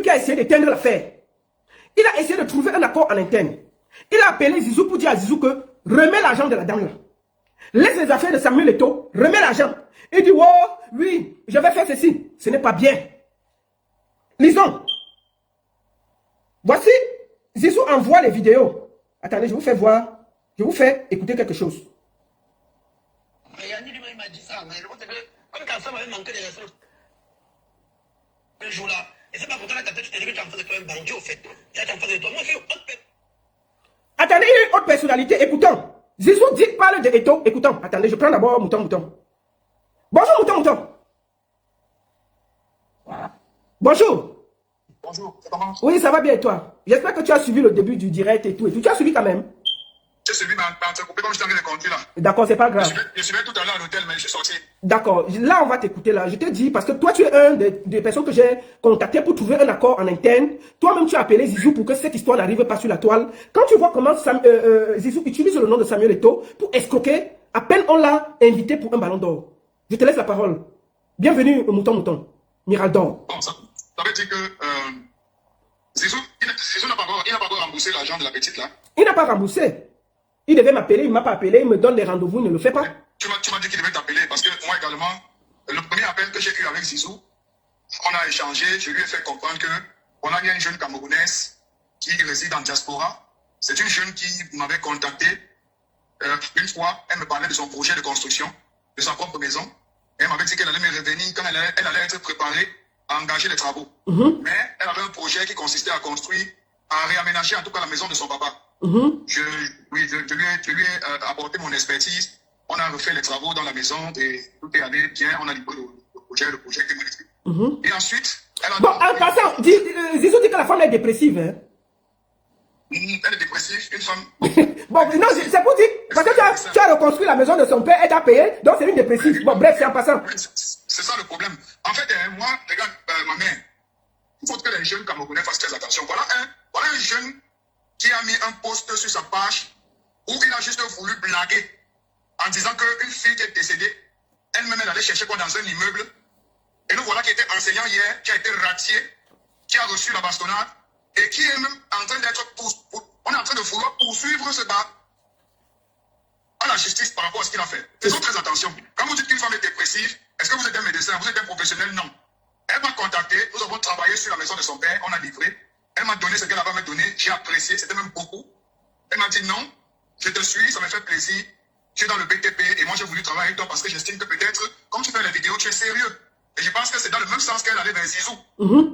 qui a essayé d'éteindre l'affaire. Il a essayé de trouver un accord en interne. Il a appelé Zizou pour dire à Zizou que remets l'argent de la dame là. Laisse les affaires de Samuel Eto'o, remets l'argent. Il dit, oh, oui, je vais faire ceci. Ce n'est pas bien. Lisons. Voici, Zizou envoie les vidéos. Attendez, je vous fais voir. Je vous fais écouter quelque chose. Un jour là, et c'est pas pourtant là que tu t'es dit que tu en faisais toi un bandit au fait. Tu en faisais toi. Moi, j'ai eu autre personne. Attendez, il y a une autre personnalité, écoutons. Zizou dit, parle de Eto'o, écoutons. Attendez, je prends d'abord Mouton. Bonjour Mouton. Bonjour. Bonjour, ça commence? Oui, ça va bien et toi? J'espère que tu as suivi le début du direct et tout. Tu as suivi quand même? J'ai suivi ma coupé comme je t'avais raconté là. D'accord, c'est pas grave. Je suivais tout à l'heure à l'hôtel, mais je suis sorti. D'accord, là on va t'écouter là. Je te dis, parce que toi tu es un des personnes que j'ai contacté pour trouver un accord en interne. Toi-même tu as appelé Zizou pour que cette histoire n'arrive pas sur la toile. Quand tu vois comment Zizou utilise le nom de Samuel Eto'o pour escroquer, à peine on l'a invité pour un ballon d'or. Je te laisse la parole. Bienvenue au Mouton. Miraldor. Bon, ça veut dire que Zizou n'a pas encore remboursé l'argent de la petite là. Il n'a pas remboursé. Il devait m'appeler, il ne m'a pas appelé, il me donne les rendez-vous, il ne le fait pas. Tu m'as dit qu'il devait t'appeler parce que moi également, le premier appel que j'ai eu avec Zizou, on a échangé, je lui ai fait comprendre que on a bien une jeune Camerounaise qui réside en diaspora. C'est une jeune qui m'avait contacté une fois, elle me parlait de son projet de construction, de sa propre maison. Et elle m'avait dit qu'elle allait me revenir quand elle allait être préparée à engager les travaux. Mais elle avait un projet qui consistait à construire, à réaménager en tout cas la maison de son papa. Je lui ai apporté mon expertise. On a refait les travaux dans la maison et tout est allé bien. On a livré le projet qui m'a expliqué. Et ensuite, elle a... Bon, en passant, Zizou dit que la femme est dépressive. Hein? Elle est dépressive, une femme... Bon, non, c'est pour dire, parce que tu as reconstruit la maison de son père, elle t'a payé, donc c'est une dépressive. Bon, bref, c'est en passant. C'est ça le problème. En fait, moi, regarde, ma mère, il faut que les jeunes Camerounais fassent très attention. Voilà un jeune qui a mis un post sur sa page où il a juste voulu blaguer en disant qu'une fille qui est décédée, elle-même elle allait chercher quoi dans un immeuble. Et nous voilà qui était enseignant hier, qui a été ratié, qui a reçu la bastonnade et qui est même en train d'être on est en train de vouloir poursuivre ce gars à la justice par rapport à ce qu'il a fait. Faisons très attention. Quand vous dites qu'une femme est dépressive, est-ce que vous êtes un médecin, vous êtes un professionnel? Non. Elle m'a contacté, nous avons travaillé sur la maison de son père, on a livré. Elle m'a donné ce qu'elle avait me donné, j'ai apprécié, c'était même beaucoup. Elle m'a dit non, je te suis, ça me fait plaisir. Tu es dans le BTP et moi j'ai voulu travailler avec toi parce que j'estime que peut-être, comme tu fais les vidéos, tu es sérieux. Et je pense que c'est dans le même sens qu'elle allait vers Zizou.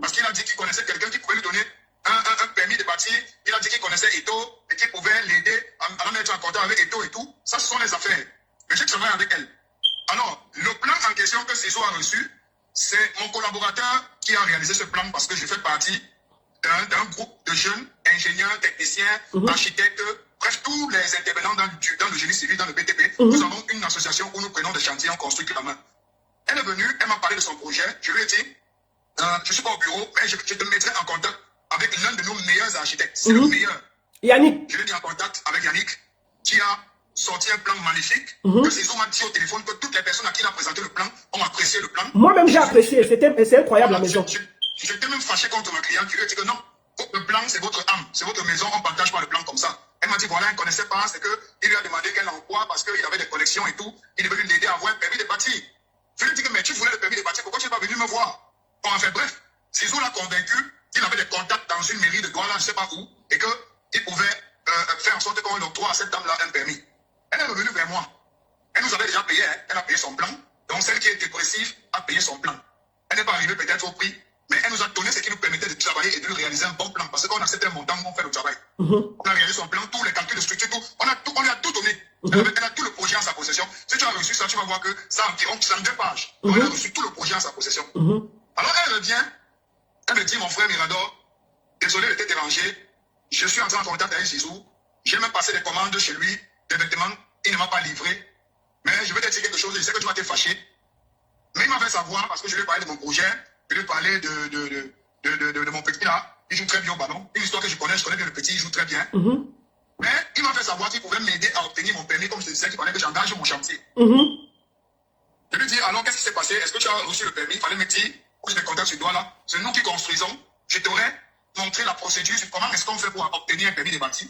Parce qu'il a dit qu'il connaissait quelqu'un qui pouvait lui donner un permis de bâtir. Il a dit qu'il connaissait Eto'o et qu'il pouvait l'aider à mettre en contact avec Eto'o et tout. Ça, ce sont les affaires. Mais je travaille avec elle. Alors, le plan en question que Zizou a reçu, c'est mon collaborateur qui a réalisé ce plan parce que je fais partie d'un groupe de jeunes ingénieurs, techniciens, architectes, bref, tous les intervenants dans le génie civil, dans le BTP. Nous avons une association où nous prenons des chantiers, on construit la main. Elle est venue, elle m'a parlé de son projet. Je lui ai dit, je ne suis pas au bureau, mais je te mettrai en contact avec l'un de nos meilleurs architectes. C'est le meilleur. Yannick. Je l'ai mis en contact avec Yannick, qui a sorti un plan magnifique. Que Zizou m'a dit au téléphone que toutes les personnes à qui il a présenté le plan ont apprécié le plan. Moi-même, j'ai apprécié. C'est incroyable la maison. J'étais même fâché contre ma cliente qui lui a dit que non, le plan, c'est votre âme, c'est votre maison, on ne partage pas le plan comme ça. Elle m'a dit, voilà, elle ne connaissait pas, c'est qu'il lui a demandé qu'elle envoie parce qu'il avait des connexions et tout. Il devait l'aider à avoir un permis de bâtir. Je lui ai dit que, mais tu voulais le permis de bâtir, pourquoi tu n'es pas venu me voir? Bon, enfin, bref, Zizou l'a convaincu qu'il avait des contacts dans une mairie de Douala, je ne sais pas où, et qu'il pouvait faire en sorte qu'on octroie à cette dame-là un permis. Elle est revenue vers moi. Elle nous avait déjà payé, hein. Elle a payé son plan. Donc, celle qui est dépressive a payé son plan. Elle n'est pas arrivée peut-être au prix, mais elle nous a donné ce qui nous permettait de travailler et de lui réaliser un bon plan. Parce qu'on acceptait un montant, on fait le travail. On a réalisé son plan, tous les calculs de structure, tout. On lui a tout donné. Elle a tout le projet en sa possession. Si tu as reçu ça, tu vas voir que ça a environ 32 pages. Donc, elle a reçu tout le projet en sa possession. Alors, elle revient. Elle me dit, mon frère Mirador, désolé de te déranger. Je suis entré en contact avec Zizou. J'ai même passé des commandes chez lui, des vêtements. Il ne m'a pas livré. Mais je vais te dire quelque chose. Je sais que tu vas te fâcher. Mais il m'a fait savoir, parce que je lui ai parlé de mon projet, je lui ai parlé de mon petit là. Il joue très bien au ballon. Une histoire que je connais bien le petit, il joue très bien. Mais il m'a fait savoir qu'il pouvait m'aider à obtenir mon permis, comme je te disais, qu'il fallait que j'engage mon chantier. Je lui ai dit, alors qu'est-ce qui s'est passé? Est-ce que tu as reçu le permis? Il fallait me dire, où j'ai des contacts sur toi là. C'est nous qui construisons. je t'aurais montré la procédure sur comment est-ce qu'on fait pour obtenir un permis de bâtir.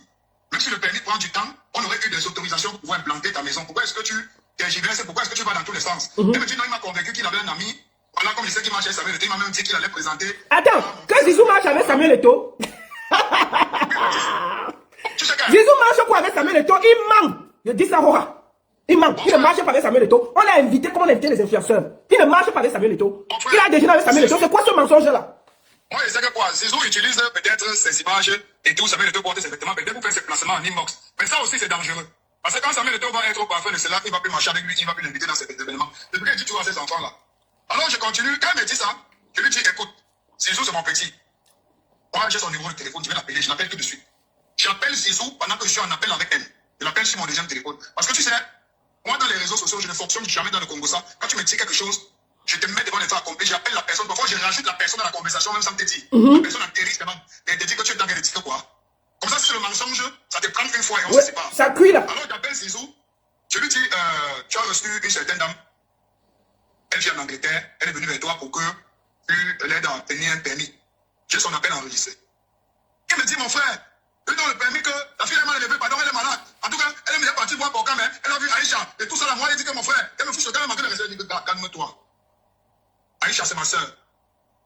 Même si le permis prend du temps, on aurait eu des autorisations pour pouvoir implanter ta maison. Pourquoi est-ce que tu tergiverses? Pourquoi est-ce que tu vas dans tous les sens? Il me dit non, il m'a convaincu qu'il avait un ami. Voilà, comme il sait qu'il marchait avec Samuel Eto'o, il m'a même dit qu'il allait présenter. Attends, quand Zizou marche avec Samuel Eto'o, Tu sais que... Zizou marche quoi avec Samuel Eto'o? Il manque. Je dis ça, Rora. Il manque. Il ne marche pas avec Samuel Eto'o. On l'a invité comme on a invité les influenceurs. Il ne marche pas avec Samuel Eto'o. Il a déjeuné avec Samuel Eto'o. C'est quoi ce mensonge-là? Moi, je sais que quoi, Zizou utilise peut-être ses images et tout, Samuel Eto'o porte ses vêtements, peut-être pour faire ses placements en inbox. Mais ça aussi, c'est dangereux. Parce que quand Samuel Eto'o va être au parfum de cela, il va plus marcher avec lui, il va plus l'inviter dans ces événements. Depuis qu'il dit, tu vois ces enfants-là. Alors, je continue. Quand il me dit ça, je lui dis, écoute, Zizou, c'est mon petit. Moi, j'ai son numéro de téléphone, je vais l'appeler, je l'appelle tout de suite. J'appelle Zizou pendant que je suis en appel avec elle. Je l'appelle sur mon deuxième téléphone. Parce que tu sais, moi, dans les réseaux sociaux, je ne fonctionne jamais dans le Congo. Ça. Quand tu me dis quelque chose, je te mets devant les faits accomplis, j'appelle la personne. Parfois, je rajoute la personne dans la conversation, même sans te dire. La personne atterrit vraiment. Elle te dit que tu es dans le dire quoi. Comme ça, si c'est le mensonge, ça te prend une fois et on se sépare. Ça cuit là. Alors, j'appelle Zizou. Je lui dis, tu as reçu une certaine dame. Elle vient d'Angleterre. Elle est venue vers toi pour que tu l'aides à obtenir un permis. J'ai son appel enregistré. Il me dit, mon frère, lui donne le permis que la fille est mal élevée, pardon, elle est malade. En tout cas, elle est partie voir pour quand même. Elle a vu Aïcha. Et tout ça, là, moi, elle dit que mon frère, elle me fout quand même en train de rester. Elle dit, calme-toi. Aïcha, c'est ma soeur.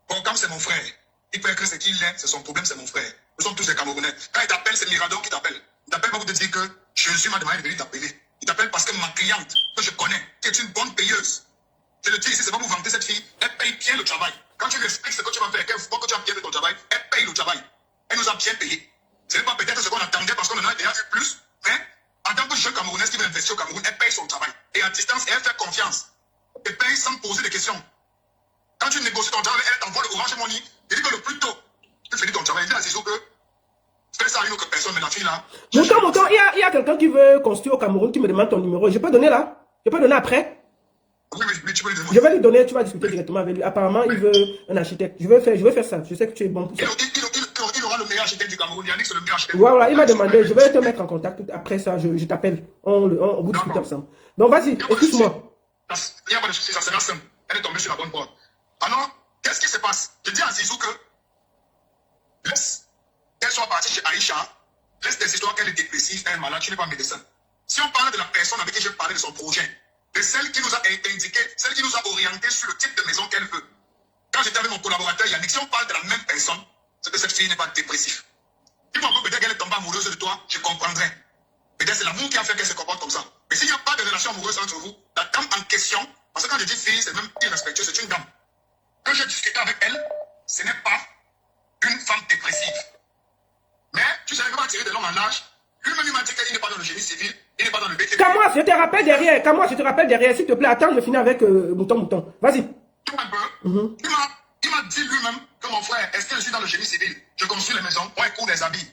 Borgam, c'est mon frère. Il peut écrire ce qu'il est, c'est son problème, c'est mon frère. Nous sommes tous des Camerounais. Quand il t'appelle, c'est Mirador qui t'appelle. Il t'appelle pas pour te dire que Jésus m'a demandé de venir t'appeler. Il t'appelle parce que ma cliente, que je connais, qui est une bonne payeuse. Je le dis ici, c'est pas pour vanter cette fille. Elle paye bien le travail. Quand tu lui expliques ce que tu vas faire, qu'elle voit que tu as bien fait ton travail, elle paye le travail. Elle nous a bien payé. Ce n'est pas peut-être ce qu'on attendait parce qu'on en a déjà vu plus, mais en tant que jeune Camerounaise qui veut investir au Cameroun, elle paye son travail. Et à distance, elle fait confiance. Elle paye sans poser de questions. Quand tu négocies ton travail, elle t'envoie le Orange Money. Elle dit que le plus tôt, tu finis ton travail. Elle dit à Zizou que fais ça à une autre personne, mais la fille là. Mouton, il y a quelqu'un qui veut construire au Cameroun qui me demande ton numéro. Je peux donner là? Je peux donner après? Oui, mais tu peux lui donner. Je vais lui donner, tu vas discuter directement avec lui. Apparemment, il veut un architecte. Je vais faire ça. Je sais que tu es bon pour ça. Il aura le meilleur architecte du Cameroun. Yannick, c'est le meilleur architecte. Voilà, il m'a demandé. Je vais te mettre en contact. Après ça, je t'appelle. On vous discute ensemble. Donc, vas-y, excuse-moi. Il n'y a pas de souci, ça sera simple. Elle est tombée sur la bonne porte. Alors, qu'est-ce qui se passe? Je dis à Zizou que laisse qu'elle soit partie chez Aïcha, laisse des histoires qu'elle est dépressive, elle est malade, tu n'es pas médecin. Si on parle de la personne avec qui je parlais de son projet, de celle qui nous a indiqué, celle qui nous a orienté sur le type de maison qu'elle veut. Quand j'étais avec mon collaborateur Yannick, si on parle de la même personne, c'est que cette fille n'est pas dépressive. Si moi, peut-être qu'elle est tombée amoureuse de toi, je comprendrais. Peut-être c'est l'amour qui a fait qu'elle se comporte comme ça. Mais s'il n'y a pas de relation amoureuse entre vous, la dame en question, parce que quand je dis fille, c'est même irrespectueux, c'est une dame. Quand j'ai discuté avec elle, ce n'est pas une femme dépressive. Mais tu savais pas tirer de l'homme en âge. Lui-même, il m'a dit qu'il n'est pas dans le génie civil, il n'est pas dans le BTP. Comment je te rappelle derrière. Comment je te rappelle derrière. S'il te plaît, attends, je finis avec Mouton. Vas-y. Tout un peu. Il m'a dit lui-même que mon frère, est-ce que je suis dans le génie civil? Je construis les maisons, moi, il court des habits.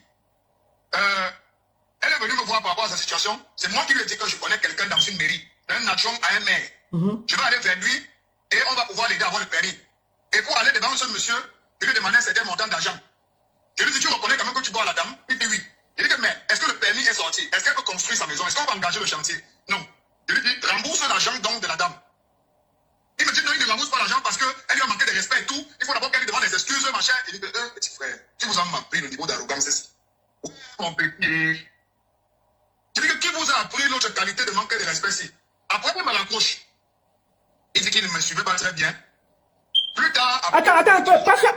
Elle est venue me voir par rapport à sa situation. C'est moi qui lui ai dit que je connais quelqu'un dans une mairie, un nation à un maire. Je vais aller vers lui et on va pouvoir l'aider à avoir le permis. Et pour aller devant ce monsieur, je lui ai demandé un certain montant d'argent. Je lui ai dit, tu reconnais quand même que tu dois à la dame? Il dit oui. Je lui ai dit, mais est-ce que le permis est sorti? Est-ce qu'elle peut construire sa maison? Est-ce qu'on va engager le chantier? Non. Je lui ai dit, rembourse l'argent donc de la dame. Il me dit, non, il ne rembourse pas l'argent parce qu'elle lui a manqué de respect et tout. Il faut d'abord qu'elle lui demande des excuses, machin. Je lui ai dit, petit frère, tu vous avez appris le niveau d'arrogance ici. Mon petit. Je lui ai dit, qui vous a appris notre qualité de manquer de respect ici? Après, il me l'accroche. Il dit qu'il ne me suivait pas très bien. Plus tard... Après... Attends un peu.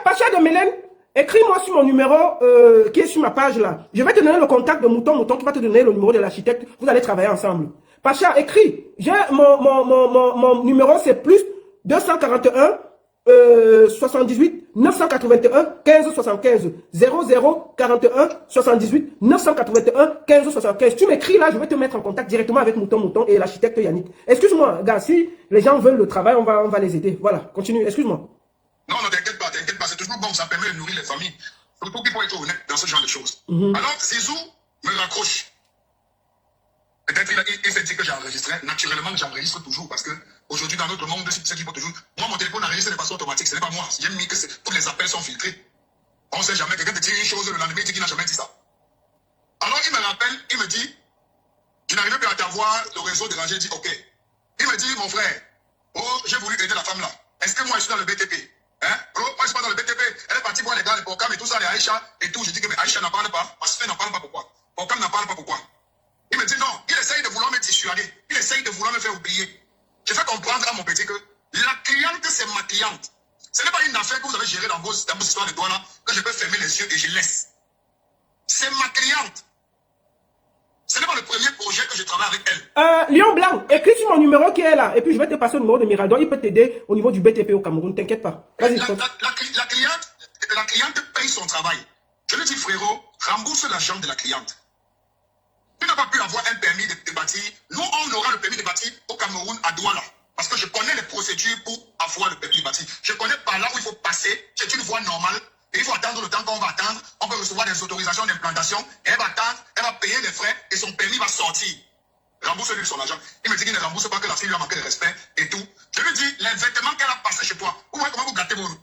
Pacha de Mélène, écris-moi sur mon numéro qui est sur ma page là. Je vais te donner le contact de Mouton qui va te donner le numéro de l'architecte. Vous allez travailler ensemble. Pacha, écris. J'ai mon numéro, c'est plus 241 78 981 15 75 00 41 78 981 15 75. Tu m'écris là, je vais te mettre en contact directement avec Mouton et l'architecte Yannick. Excuse-moi, gars, si les gens veulent le travail, on va les aider. Voilà, continue, excuse-moi. Non, t'inquiète pas, c'est toujours bon, ça permet de nourrir les familles. Surtout qu'il faut être honnête dans ce genre de choses. Alors, Zizou me raccroche. Peut-être il s'est dit que j'ai enregistré. Naturellement, j'enregistre toujours parce que aujourd'hui, dans notre monde, c'est qu'il faut toujours. Moi, mon téléphone enregistre de façon automatique. Ce n'est pas moi. J'ai mis que tous les appels sont filtrés. On ne sait jamais. Quelqu'un te dit une chose, le lendemain, il dit qu'il n'a jamais dit ça. Alors, il me rappelle, il me dit, je n'arrivais plus à t'avoir, le réseau dérangé. Il dit, OK. Il me dit, mon frère, oh, j'ai voulu aider la femme là. Est-ce que moi, je suis dans le BTP? Hein? Bro, moi, je suis pas dans le BTP. Elle est partie voir les gars, les Bocam et tout ça, les Aïcha et tout. Je dis que mais Aïcha n'en parle pas. Parce que n'en parle pas pourquoi. Bocam n'en parle pas pourquoi. Il me dit non, il essaye de vouloir me dissuader. Il essaye de vouloir me faire oublier. Je fais comprendre à mon petit que la cliente, c'est ma cliente. Ce n'est pas une affaire que vous avez gérée dans vos histoires de doigts là, que je peux fermer les yeux et je laisse. C'est ma cliente. Ce n'est pas le premier projet que je travaille avec elle. Lion Blanc, écris sur mon numéro qui est là. Et puis je vais te passer le numéro de Mirador. Il peut t'aider au niveau du BTP au Cameroun. T'inquiète pas. Vas-y. La cliente paye son travail. Je lui dis, frérot, rembourse l'argent de la cliente. Tu n'as pas pu avoir un permis de bâtir. Nous, on aura le permis de bâtir au Cameroun, à Douala. Parce que je connais les procédures pour avoir le permis de bâtir. Je connais par là où il faut passer. C'est une voie normale. Et il faut attendre le temps qu'on va attendre. On peut recevoir des autorisations d'implantation. Et elle va attendre, elle va payer les frais et son permis va sortir. Rembourse-lui son argent. Il me dit qu'il ne rembourse pas, que la fille lui a manqué de respect et tout. Je lui dis, les vêtements qu'elle a passés chez toi, vous voyez comment vous gâtez vos roues.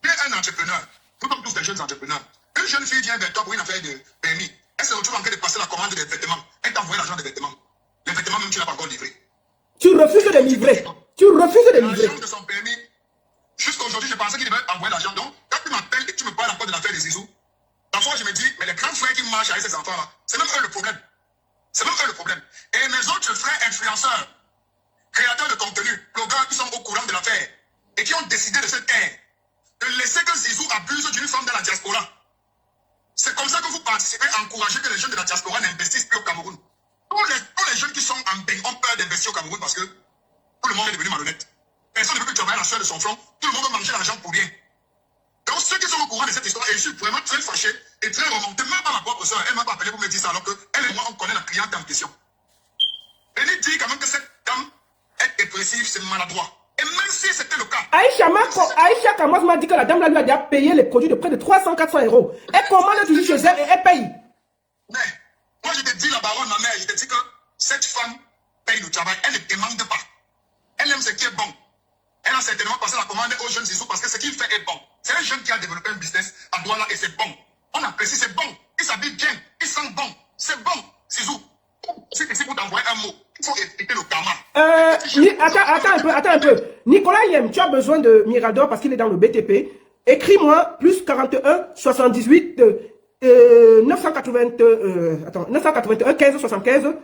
Tu es un entrepreneur. Tout comme tous les jeunes entrepreneurs. Une jeune fille vient vers toi pour une affaire de permis. Elle se retrouve en train de passer la commande des vêtements. Elle t'a envoyé l'argent des vêtements. Les vêtements même, tu ne l'as pas encore livré. Tu refuses de livrer. Tu refuses de livrer. L'argent de son permis. Jusqu'à aujourd'hui, je pensais qu'il devait envoyer l'argent. Donc, quand tu m'appelles et que tu me parles encore de l'affaire des Zizou, parfois je me dis, mais les grands frères qui marchent avec ces enfants-là, c'est même eux le problème. C'est même eux le problème. Et mes autres frères influenceurs, créateurs de contenu, blogueurs qui sont au courant de l'affaire et qui ont décidé de se taire, de laisser que Zizou abuse d'une femme de la diaspora. C'est comme ça que vous participez à encourager que les jeunes de la diaspora n'investissent plus au Cameroun. Tous les jeunes qui sont en bain ont peur d'investir au Cameroun parce que tout le monde est devenu malhonnête. Personne ne veut plus travailler la sueur de son front. Tout le monde veut manger l'argent pour rien. Donc ceux qui sont au courant de cette histoire, et je suis vraiment très fâché et très remonté, même pas ma propre soeur, elle m'a pas appelé pour me dire ça alors qu'elle et moi on connaît la cliente en question. Elle dit quand même que cette dame est dépressive, c'est maladroit. Et même si c'était le cas. Aïcha Kamoz m'a dit que la dame là lui a déjà payé les produits de près de 300-400 euros. Elle commande toujours chez elle et elle paye. Mais moi je te dis la baronne, ma mère, je te dis que cette femme paye le travail, elle ne demande pas. Elle aime ce qui est bon. Elle a certainement passé la commande aux jeunes Zizou parce que ce qu'il fait est bon. C'est un jeune qui a développé un business à Douala et c'est bon. On apprécie, c'est bon. Il s'habille bien, il sent bon. C'est bon, Zizou. C'est ici pour t'envoyer un mot. Il faut éviter le karma. Attends un peu. Nicolas Yem, tu as besoin de Mirador parce qu'il est dans le BTP. Écris-moi plus 41 78 981 15 75.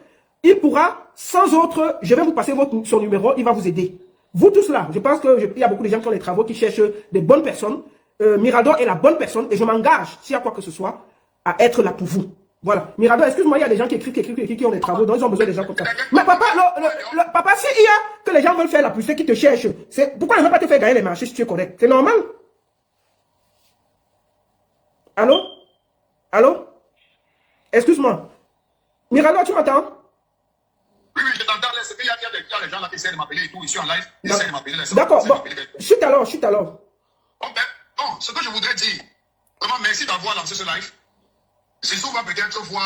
Il pourra, sans autre, je vais vous passer son numéro, il va vous aider. Vous tous là, je pense qu'il y a beaucoup de gens qui ont des travaux, qui cherchent des bonnes personnes. Mirador est la bonne personne et je m'engage, s'il y a quoi que ce soit, à être là pour vous. Voilà. Mirador, excuse-moi, il y a des gens qui écrivent, qui ont des travaux, donc ils ont besoin des gens comme ça. Mais papa, papa, s'il y a que les gens veulent faire la publicité, qui te cherchent, pourquoi ils ne veulent pas te faire gagner les marchés si tu es correct? C'est normal. Allô? Allô? Excuse-moi. Mirador, tu m'entends? Oui, je t'entends. Il y a des gens là qui essaient de m'appeler et tout, ici en live. Ils essaient de m'appeler. D'accord, bon. Chute alors. Bon, ce que je voudrais dire, vraiment merci d'avoir lancé ce live. Zizou va peut-être voir